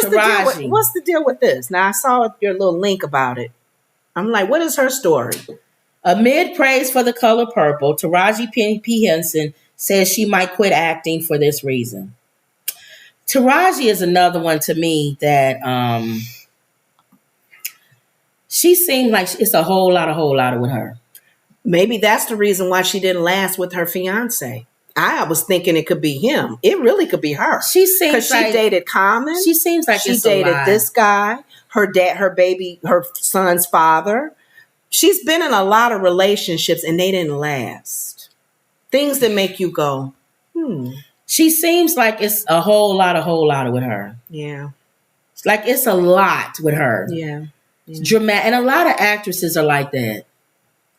Taraji. What's the deal with this? Now, I saw your little link about it. I'm like, what is her story? Amid praise for The Color Purple, Taraji P. Henson says she might quit acting for this reason. Taraji is another one to me that she seemed like it's a whole lot with her. Maybe that's the reason why she didn't last with her fiance. I was thinking it could be him. It really could be her. She seems like she dated Common. She seems like she dated this guy, her dad, her son's father. She's been in a lot of relationships and they didn't last. Things that make you go, She seems like it's a whole lot with her. Yeah. Like it's a lot with her. Yeah. Dramatic. And a lot of actresses are like that.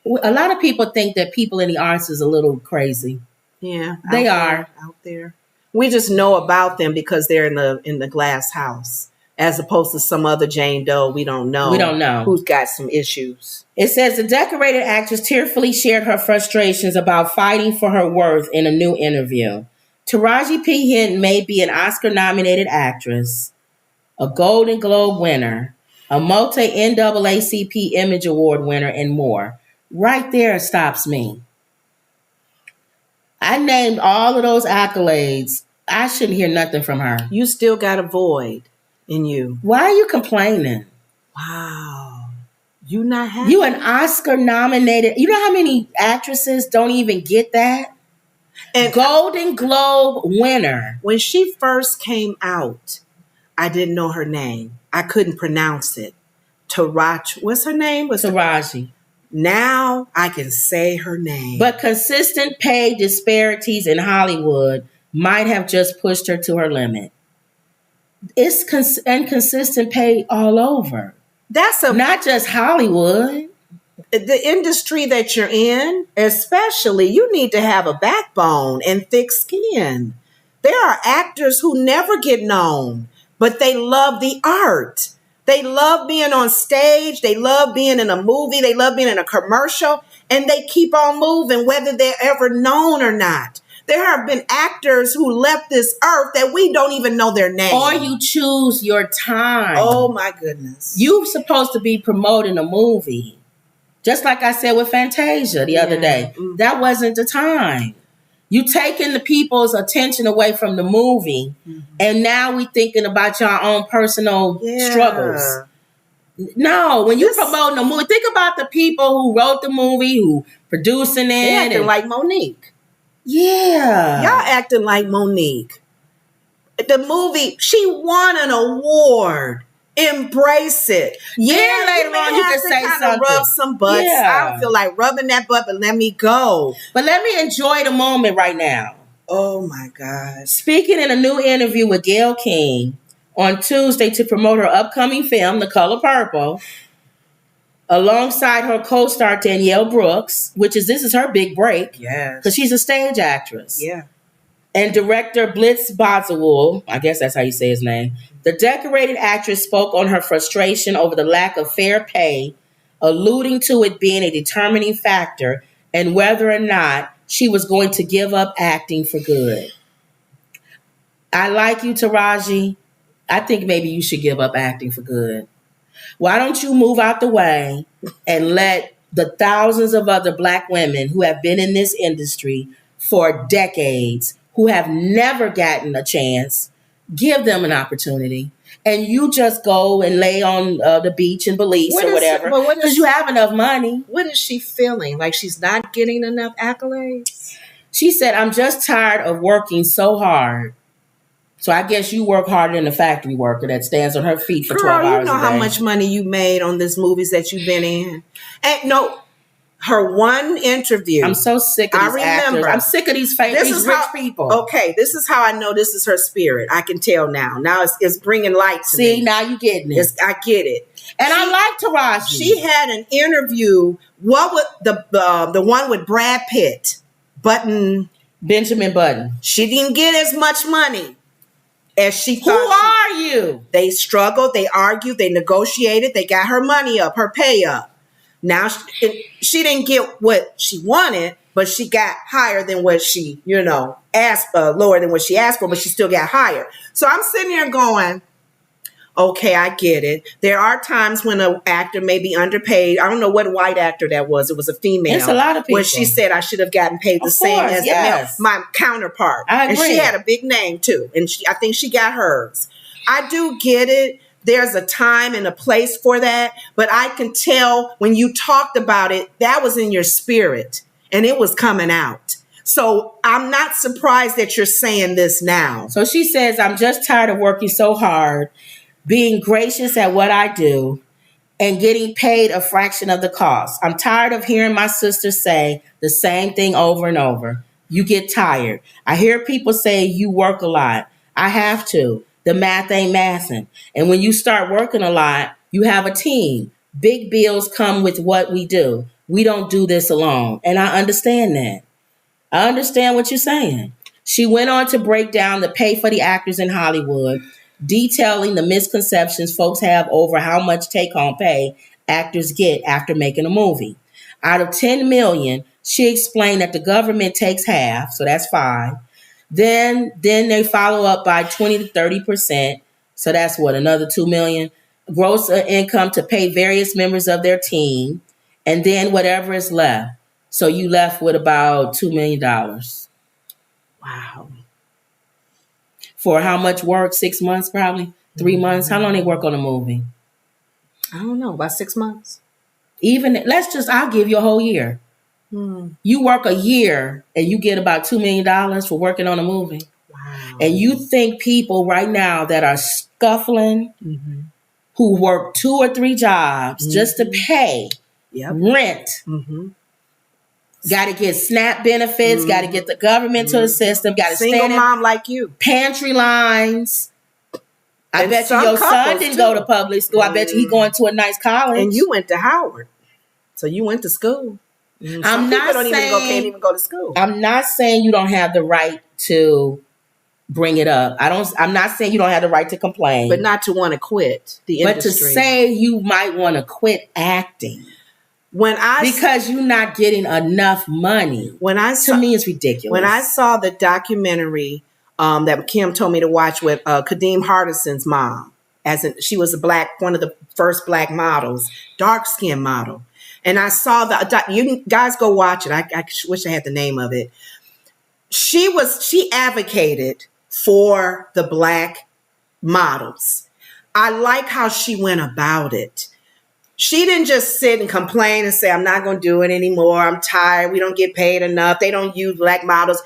A lot of people think that people in the arts is a little crazy. Yeah. They are. Out there. We just know about them because they're in the glass house. As opposed to some other Jane Doe, we don't know. We don't know. Who's got some issues. It says the decorated actress tearfully shared her frustrations about fighting for her worth in a new interview. Taraji P. Henson may be an Oscar-nominated actress, a Golden Globe winner, a multi-NAACP Image Award winner, and more. Right there stops me. I named all of those accolades. I shouldn't hear nothing from her. You still got a void in you. Why are you complaining? Wow. You not happy? You an Oscar nominated. You know how many actresses don't even get that? And Golden Globe winner. When she first came out, I didn't know her name. I couldn't pronounce it. Taraji. What's her name? Taraji. Now I can say her name. But consistent pay disparities in Hollywood might have just pushed her to her limit. It's inconsistent pay all over. Not just Hollywood. The industry that you're in, especially, you need to have a backbone and thick skin. There are actors who never get known, but they love the art. They love being on stage. They love being in a movie. They love being in a commercial, and they keep on moving whether they're ever known or not. There have been actors who left this earth that we don't even know their name. Or you choose your time. Oh, my goodness. You're supposed to be promoting a movie. Just like I said with Fantasia the other day. Mm-hmm. That wasn't the time. You taking the people's attention away from the movie, and now we thinking about your own personal struggles. No, when you promoting a movie, think about the people who wrote the movie, who producing it. They acting like Monique. Yeah. Y'all acting like Monique. The movie, she won an award. Embrace it. Yeah, later on you can say something. Rub some butts. Yeah. I don't feel like rubbing that butt, but let me go. But let me enjoy the moment right now. Oh my God. Speaking in a new interview with Gayle King on Tuesday to promote her upcoming film, The Color Purple, alongside her co-star Danielle Brooks, this is her big break. Yes. Because she's a stage actress. Yeah. And director Blitz Bazawul, I guess that's how you say his name, the decorated actress spoke on her frustration over the lack of fair pay, alluding to it being a determining factor and whether or not she was going to give up acting for good. I like you, Taraji. I think maybe you should give up acting for good. Why don't you move out the way and let the thousands of other Black women who have been in this industry for decades, who have never gotten a chance, give them an opportunity. And you just go and lay on the beach in Belize or whatever, because you have enough money. What is she feeling? Like she's not getting enough accolades? She said, I'm just tired of working so hard. So I guess you work harder than a factory worker that stands on her feet for 12 hours a day. You know how much money you made on these movies that you've been in? And no, her one interview. I'm so sick of these actors. I'm sick of these rich people. Okay, this is how I know this is her spirit. I can tell now. Now it's bringing light to me. See, now you getting it. I get it. And I like Taraji. She had an interview. What with the one with Brad Pitt, Benjamin Button. She didn't get as much money as she thought. Who are you? They struggled. They argued. They negotiated. They got her money up, her pay up. Now she didn't get what she wanted, but she got higher than what she, asked, lower than what she asked for, but she still got higher. So I'm sitting here going, Okay, I get it. There are times when an actor may be underpaid. I don't know what white actor that was. It was a female. It's a lot of people. Where she said I should have gotten paid the same as the male, my counterpart. I agree. And she had a big name too. And I think she got hers. I do get it. There's a time and a place for that. But I can tell when you talked about it, that was in your spirit and it was coming out. So I'm not surprised that you're saying this now. So she says, I'm just tired of working so hard, being gracious at what I do, and getting paid a fraction of the cost. I'm tired of hearing my sisters say the same thing over and over. You get tired. I hear people say you work a lot. I have to. The math ain't mathing. And when you start working a lot, you have a team. Big bills come with what we do. We don't do this alone. And I understand that. I understand what you're saying. She went on to break down the pay for the actors in Hollywood, detailing the misconceptions folks have over how much take-home pay actors get after making a movie. Out of $10 million, she explained that the government takes half, so that's 5. Then they follow up by 20 to 30%, so that's what, another $2 million. Gross income to pay various members of their team, and then whatever is left. So you left with about $2 million. Wow. For how much work? 6 months, probably 3 months. How long they work on a movie? I don't know, about 6 months. I'll give you a whole year. You work a year and you get about $2 million for working on a movie. Wow. And you think people right now that are scuffling, who work 2 or 3 jobs just to pay rent, got to get SNAP benefits, got to get the government to assist them, got to single stand in mom like you, pantry lines. I And bet you some your son couples, didn't too. go to public school. I bet you he going to a nice college. and you went to Howard, so you went to school. Some people can't even go to school. I'm not saying you don't have the right to bring it up. I'm not saying you don't have the right to complain, But not to want to quit the industry. but to say you might want to quit acting because you're not getting enough money. To me, it's ridiculous. When I saw the documentary that Kim told me to watch with Kadeem Hardison's mom, she was one of the first black models, dark skinned model. And I saw you guys go watch it. I wish I had the name of it. She advocated for the black models. I like how she went about it. She didn't just sit and complain and say, I'm not going to do it anymore. I'm tired. We don't get paid enough. They don't use black models.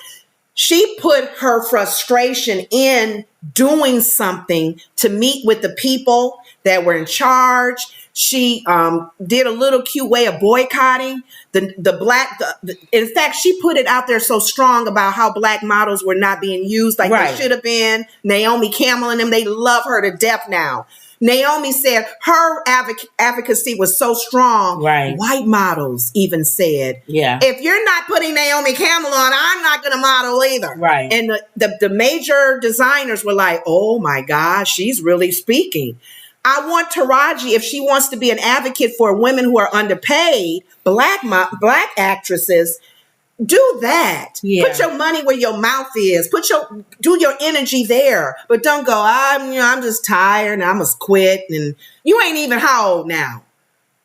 She put her frustration in doing something to meet with the people that were in charge. She did a little cute way of boycotting in fact, she put it out there so strong about how black models were not being used like they should have been. Naomi Campbell and them, they love her to death now. Naomi said her advocacy was so strong. Right. White models even said, yeah, if you're not putting Naomi Campbell on, I'm not going to model either. Right. And the major designers were like, oh my gosh, she's really speaking. I want Taraji, if she wants to be an advocate for women who are underpaid, black actresses, do that. Yeah. Put your money where your mouth is. Do your energy there. But don't go, I'm just tired and I must quit. And you ain't even how old now?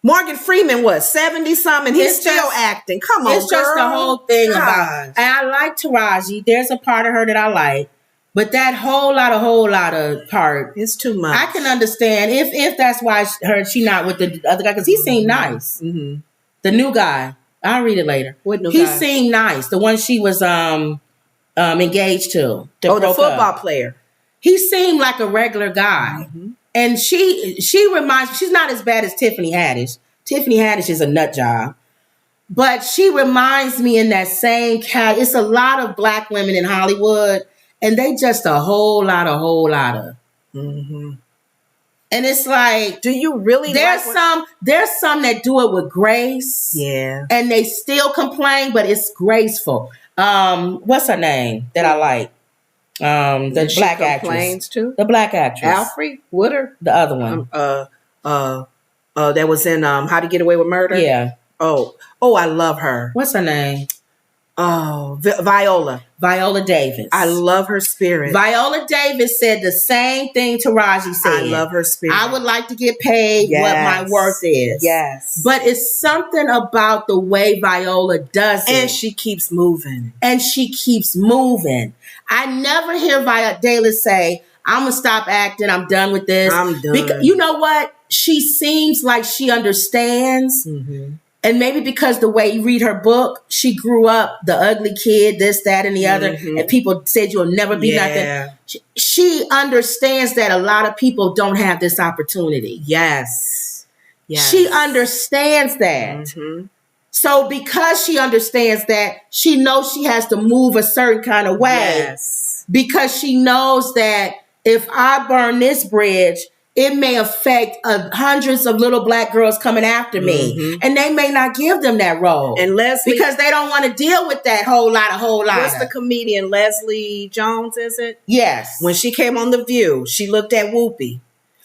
Morgan Freeman was 70 something. He's still acting. Come on, It's just the whole thing about. And I like Taraji. There's a part of her that I like. But that whole lot of part, it's too much. I can understand if that's why she not with the other guy, because he seemed nice. The new guy, I'll read it later. What new he guy? seemed nice. The one she was engaged to. The football player. He seemed like a regular guy, and she reminds. She's not as bad as Tiffany Haddish. Tiffany Haddish is a nut job. But she reminds me in that same cat. It's a lot of black women in Hollywood. And they just a whole lot of. And it's like, do you really? There's some that do it with grace. Yeah. And they still complain, but it's graceful. What's her name that I like? The black actress. Too? The black actress. Alfre Woodard. The other one. That was in How to Get Away with Murder. Yeah. Oh, I love her. What's her name? Oh, Viola. Viola Davis. I love her spirit. Viola Davis said the same thing Taraji said. I love her spirit. I would like to get paid what my worth is. Yes. But it's something about the way Viola does it. And she keeps moving. I never hear Viola Davis say, I'm going to stop acting. I'm done with this. I'm done. Because, you know what? She seems like she understands. Mm-hmm. And maybe because the way you read her book, she grew up the ugly kid, this, that, and the other. And people said you'll never be nothing. She understands that a lot of people don't have this opportunity. Yes. She understands that. Mm-hmm. So because she understands that, she knows she has to move a certain kind of way. Yes. Because she knows that if I burn this bridge, it may affect hundreds of little black girls coming after me. And they may not give them that role. And Leslie, because they don't want to deal with that whole lot. What's the comedian? Leslie Jones, is it? Yes. When she came on The View, she looked at Whoopi.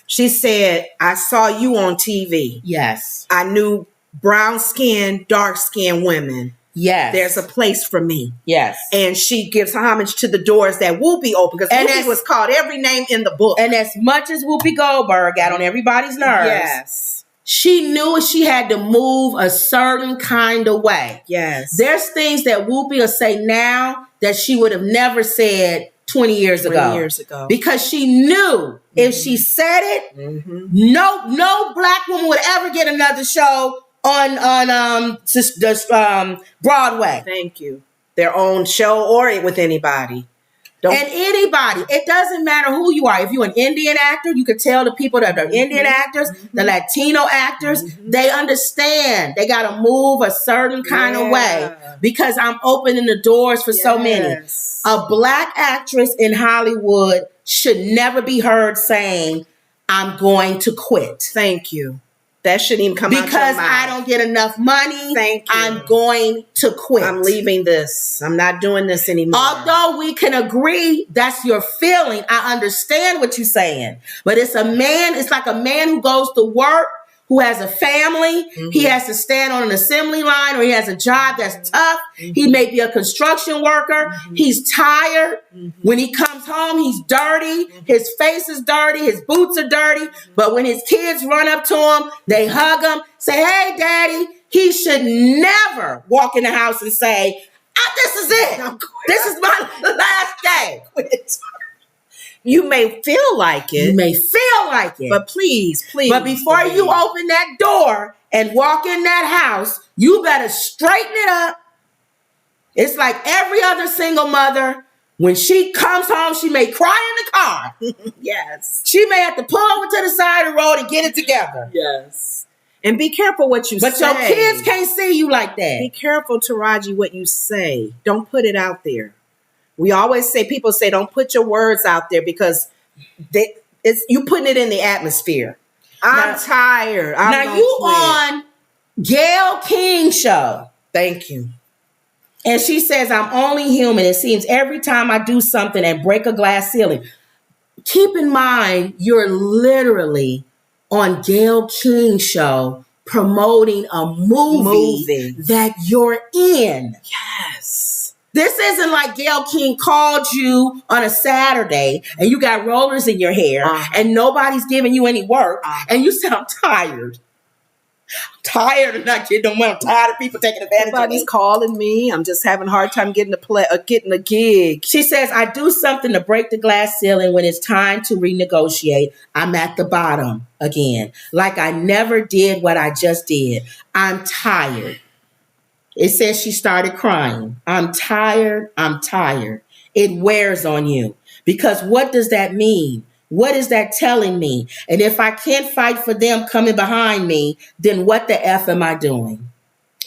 She said, I saw you on TV. Yes. I knew brown skin, dark skin women. Yes. There's a place for me. Yes. And she gives homage to the doors that Whoopi opened, because Whoopi was called every name in the book. And as much as Whoopi Goldberg got on everybody's nerves, yes, she knew she had to move a certain kind of way. Yes. There's things that Whoopi will say now that she would have never said 20 years ago. Because she knew if she said it, no black woman would ever get another show on Broadway. Thank you. Their own show or with anybody. Anybody. It doesn't matter who you are. If you're an Indian actor, you could tell the people that are Indian actors, the Latino actors, they understand. They got to move a certain kind of way, because I'm opening the doors for so many. A black actress in Hollywood should never be heard saying, I'm going to quit. Thank you. That shouldn't even come out your because mouth. I don't get enough money. Thank you. I'm going to quit. I'm leaving this. I'm not doing this anymore. Although we can agree that's your feeling, I understand what you're saying. But it's like a man who goes to work, who has a family. He has to stand on an assembly line, or he has a job that's tough. He may be a construction worker. He's tired. When he comes home, he's dirty. His face is dirty. His boots are dirty. But when his kids run up to him, they hug him, say, hey, daddy. He should never walk in the house and say, this is it. This is my last day. You may feel like it. But please. But before you open that door and walk in that house, you better straighten it up. It's like every other single mother. When she comes home, she may cry in the car. Yes. She may have to pull over to the side of the road and get it together. Yes. And be careful what you say. But your kids can't see you like that. Be careful, Taraji, what you say. Don't put it out there. We always say, people say, don't put your words out there, because you putting it in the atmosphere. I'm tired. Now you on Gayle King's show. Thank you. And she says, I'm only human. It seems every time I do something and break a glass ceiling. Keep in mind, you're literally on Gayle King's show promoting a movie that you're in. Yes. This isn't like Gayle King called you on a Saturday and you got rollers in your hair and nobody's giving you any work and you say, I'm tired. I'm tired of not getting them. I'm tired of people taking advantage of me. Nobody's calling me. I'm just having a hard time getting a gig. She says, I do something to break the glass ceiling. When it's time to renegotiate, I'm at the bottom again. Like I never did what I just did. I'm tired. It says she started crying. I'm tired. I'm tired. It wears on you. Because what does that mean? What is that telling me? And if I can't fight for them coming behind me, then what the F am I doing?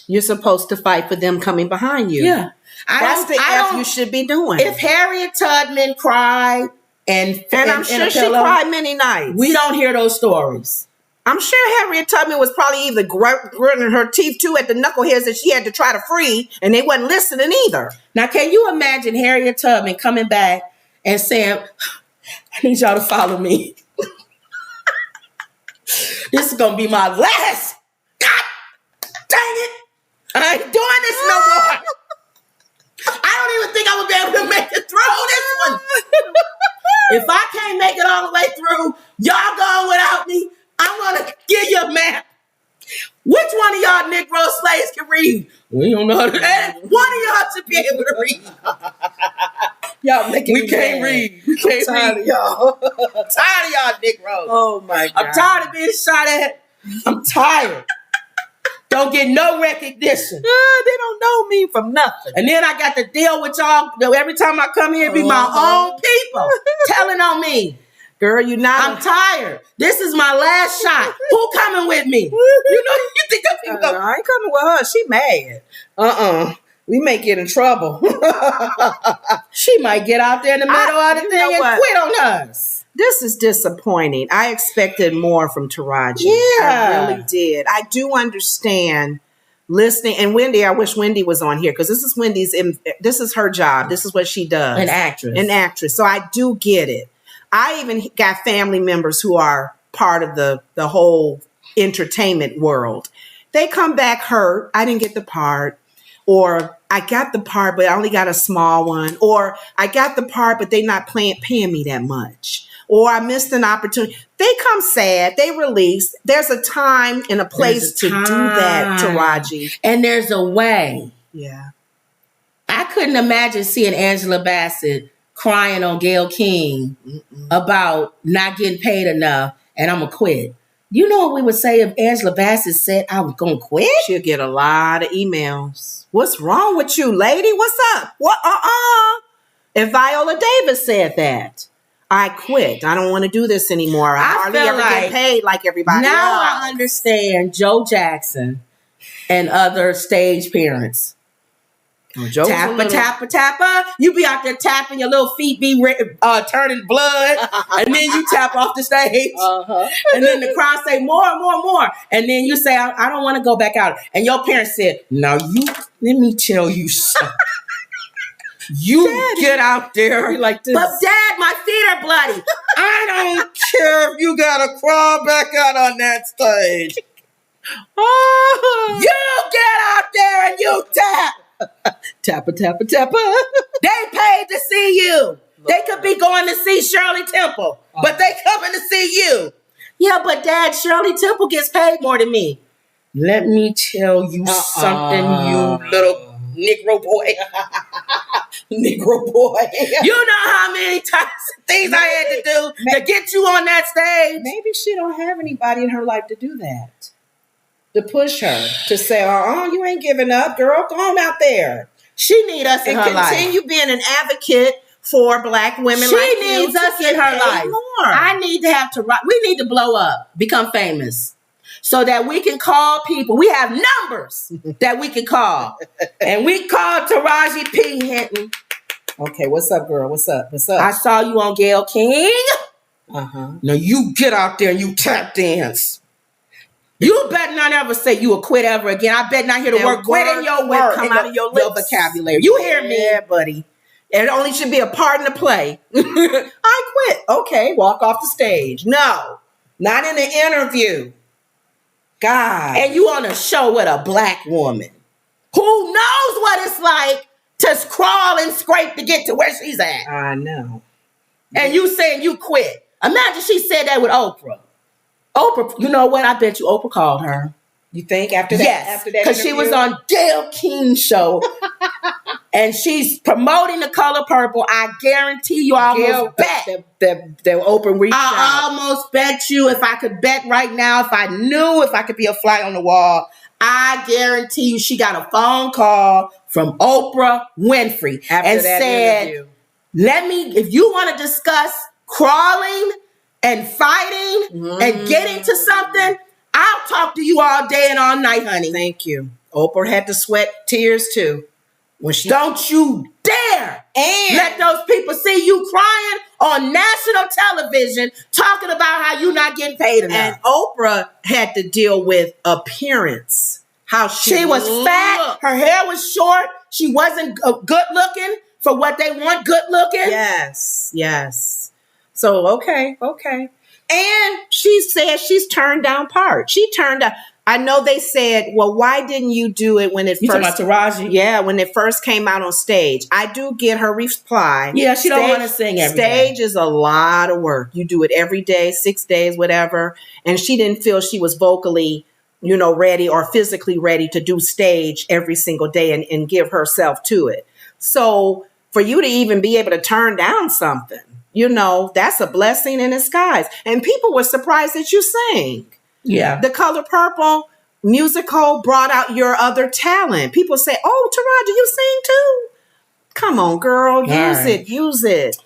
You're supposed to fight for them coming behind you. Yeah. That's the F you should be doing. If Harriet Tubman cried and I'm sure she cried many nights. We don't hear those stories. I'm sure Harriet Tubman was probably either grinding her teeth too at the knuckleheads that she had to try to free, and they wasn't listening either. Now, can you imagine Harriet Tubman coming back and saying, I need y'all to follow me. This is going to be my last. God dang it. I ain't doing this no more. I don't even think I would be able to make it through this one. If I can't make it all the way through, y'all going without me. I'm gonna give you a map. Which one of y'all Negro slaves can read? We don't know how to read. One of y'all should be able to read. Y'all making We me can't mad. read. We can't Tired read. of y'all. I'm tired of y'all Negroes. Oh my God. I'm tired of being shot at. I'm tired. Don't get no recognition. They don't know me from nothing. And then I got to deal with y'all. Every time I come here, it be my own people telling on me. Girl, you not. I'm tired. This is my last shot. Who coming with me? You think those people go? I ain't coming with her. She mad. We may get in trouble. She might get out there in the middle of the you thing know and what? quit on us. This is disappointing. I expected more from Taraji. Yeah. I really did. I do understand listening. And Wendy, I wish Wendy was on here because this is her job. This is what she does. An actress. So I do get it. I even got family members who are part of the whole entertainment world. They come back hurt. I didn't get the part. Or I got the part, but I only got a small one. Or I got the part, but they're not paying me that much. Or I missed an opportunity. They come sad. They release. There's a time and a place to do that, Taraji. And there's a way. Yeah. I couldn't imagine seeing Angela Bassett crying on Gayle King about not getting paid enough and I'm going to quit. You know what we would say if Angela Bassett said I was going to quit? She'll get a lot of emails. What's wrong with you, lady? What's up? What? If Viola Davis said that, I quit. I don't want to do this anymore. I hardly ever get paid like everybody else. Now I understand Joe Jackson and other stage parents. Tappa. You be out there tapping, your little feet be turning blood, and then you tap off the stage, and then the crowd say more, and then you say, I don't want to go back out. And your parents said, now let me tell you something. You Daddy, get out there like this. But Dad, my feet are bloody. I don't care if you gotta crawl back out on that stage. You get out there and you tap. Tappa. They paid to see you. They could be going to see Shirley Temple, but they coming to see you. Yeah, but Dad, Shirley Temple gets paid more than me. Let me tell you something, you little Negro boy. Negro boy. You know how many things I had to do to get you on that stage? Maybe she don't have anybody in her life to do that. To push her, to say, you ain't giving up, girl. Go on out there. She need us in her life. And continue being an advocate for Black women she like needs us in her life. More. I need to have we need to blow up, become famous, so that we can call people. We have numbers that we can call. And we called Taraji P. Henson. Okay, what's up, girl? What's up? I saw you on Gayle King. Now you get out there and you tap dance. You better not ever say you will quit ever again. I bet not hear the word quit in your word come out of your vocabulary. You hear me? Yeah, buddy. It only should be a part in the play. I quit. Okay, walk off the stage. No, not in an interview. God. And you on a show with a Black woman who knows what it's like to crawl and scrape to get to where she's at. I know. And you saying you quit. Imagine she said that with Oprah. Oprah, you know what? I bet you Oprah called her. You think after that? Yes, after that, because she was on Gayle King's show, and she's promoting The Color Purple. I guarantee you, I almost bet that Oprah reached out. I almost bet you, if I could bet right now, if I knew if I could be a fly on the wall, I guarantee you, she got a phone call from Oprah Winfrey and said, interview. If you want to discuss crawling and fighting and getting to something, I'll talk to you all day and all night, honey. Thank you. Oprah had to sweat tears too. Don't you dare let those people see you crying on national television talking about how you not getting paid enough. And Oprah had to deal with appearance. How she was fat, her hair was short, she wasn't good looking for what they want good looking. Yes. So, okay. And she said she's turned down part. She turned down. I know they said, well, why didn't you do it when it You first... talking about Taraji? Yeah, when it first came out on stage. I do get her reply. Yeah, she don't want to sing every Stage day. is a lot of work. You do it every day, 6 days, whatever. And she didn't feel she was vocally, ready or physically ready to do stage every single day and give herself to it. So for you to even be able to turn down something, that's a blessing in disguise. And people were surprised that you sang. Yeah. The Color Purple musical brought out your other talent. People say, oh, Taraji, you sing too? Come on, girl. Use it.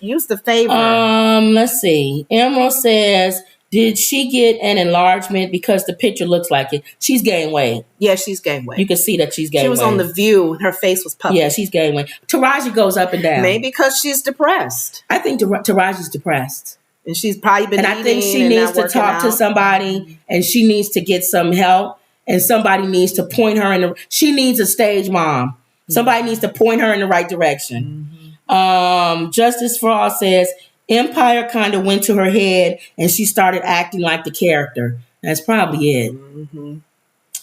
Use the favor. Let's see. Emerald says, did she get an enlargement because the picture looks like it? She's gained weight. Yeah, she's gained weight. You can see that she's gained weight. She was on The View and her face was puffy. Yeah, she's gained weight. Taraji goes up and down. Maybe because she's depressed. I think Taraji's depressed. And she's probably been and I think she needs to talk to somebody, and she needs to get some help, and somebody needs to point her she needs a stage mom. Mm-hmm. Somebody needs to point her in the right direction. Mm-hmm. Justice for All says, Empire kind of went to her head, and she started acting like the character. That's probably it. Mm-hmm.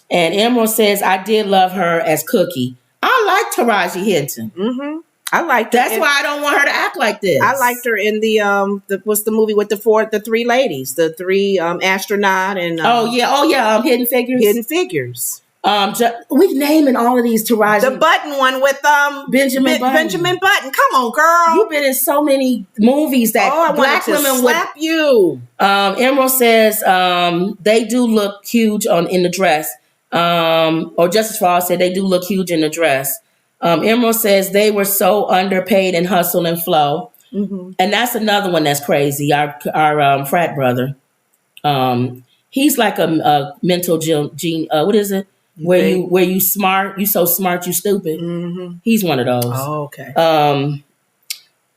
And Emerald says, I did love her as Cookie. I like Taraji Henson. Mm-hmm. I liked her. That's why I don't want her to act like this. I liked her in the what's the movie with the three ladies, the three astronaut and Hidden Figures. Hidden Figures. We naming all of these Taraji. The Button one with Benjamin Button. Come on, girl. You've been in so many movies that black women slap you. Emerald says they do look huge in the dress. Or Justice for All said they do look huge in the dress. Emerald says they were so underpaid in Hustle and Flow. Mm-hmm. And that's another one that's crazy. Our frat brother. He's like a mental gene. What is it? Where you smart, you so smart, you stupid. Mm-hmm. He's one of those. Oh, okay.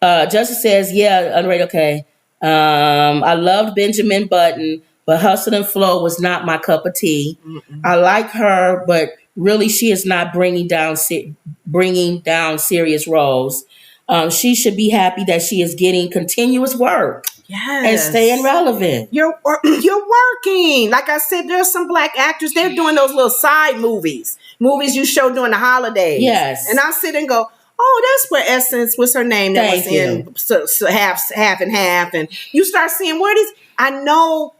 Justice says, yeah, underrated. Okay. I loved Benjamin Button, but Hustle and Flow was not my cup of tea. Mm-mm. I like her, but really, she is not bringing down serious roles. She should be happy that she is getting continuous work. Yes. And staying relevant. You're working. Like I said, there's some black actors. They're doing those little side movies you show during the holidays. Yes. And I'll sit and go, oh, that's where Essence, what's her name? That was in so half and half. And you start seeing where these, I know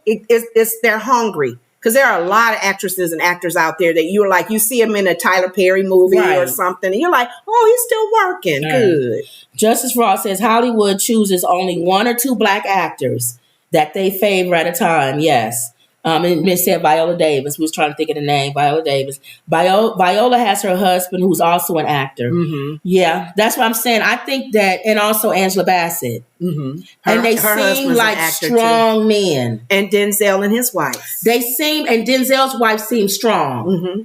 they're hungry. Because there are a lot of actresses and actors out there that you're like, you see them in a Tyler Perry movie or something, and you're like, oh, he's still working. Right. Good. Justice Ross says Hollywood chooses only 1 or 2 black actors that they favor at a time. Yes. And it said Viola Davis. We was trying to think of the name. Viola Davis. Viola has her husband who's also an actor. Mm-hmm. Yeah, that's what I'm saying. I think that, and also Angela Bassett. Mm-hmm. And they seem like strong men. And Denzel and his wife. And Denzel's wife seems strong. Mm-hmm.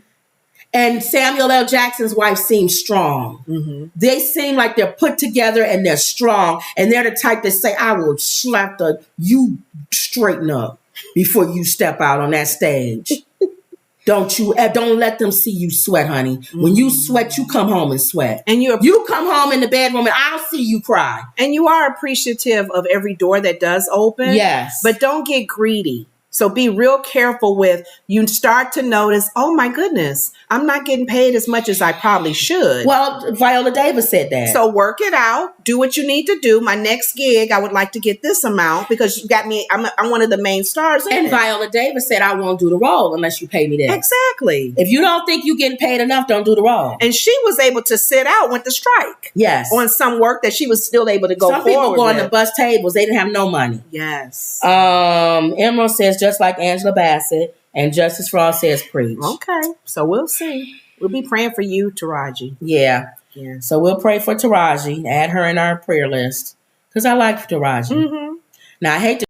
And Samuel L. Jackson's wife seems strong. Mm-hmm. They seem like they're put together and they're strong. And they're the type that say, I will slap you straighten up before you step out on that stage. Don't let them see you sweat, honey. Mm-hmm. When you sweat, you come home and sweat. And you come home in the bedroom and I'll see you cry. And you are appreciative of every door that does open. Yes. But don't get greedy. So be real careful with, you start to notice, oh my goodness, I'm not getting paid as much as I probably should. Well, Viola Davis said that. So work it out. Do what you need to do. My next gig, I would like to get this amount because you got me, I'm one of the main stars in it. Viola Davis said, I won't do the role unless you pay me that. Exactly. If you don't think you're getting paid enough, don't do the role. And she was able to sit out with the strike. Yes. On some work that she was still able to go forward with. Some people go on the bus tables. They didn't have no money. Yes. Emerald says, just like Angela Bassett, and Justice for All says, preach. Okay. So we'll see. We'll be praying for you, Taraji. Yeah. So we'll pray for Taraji. Add her in our prayer list. Because I like Taraji. Mm-hmm. Now, I hate to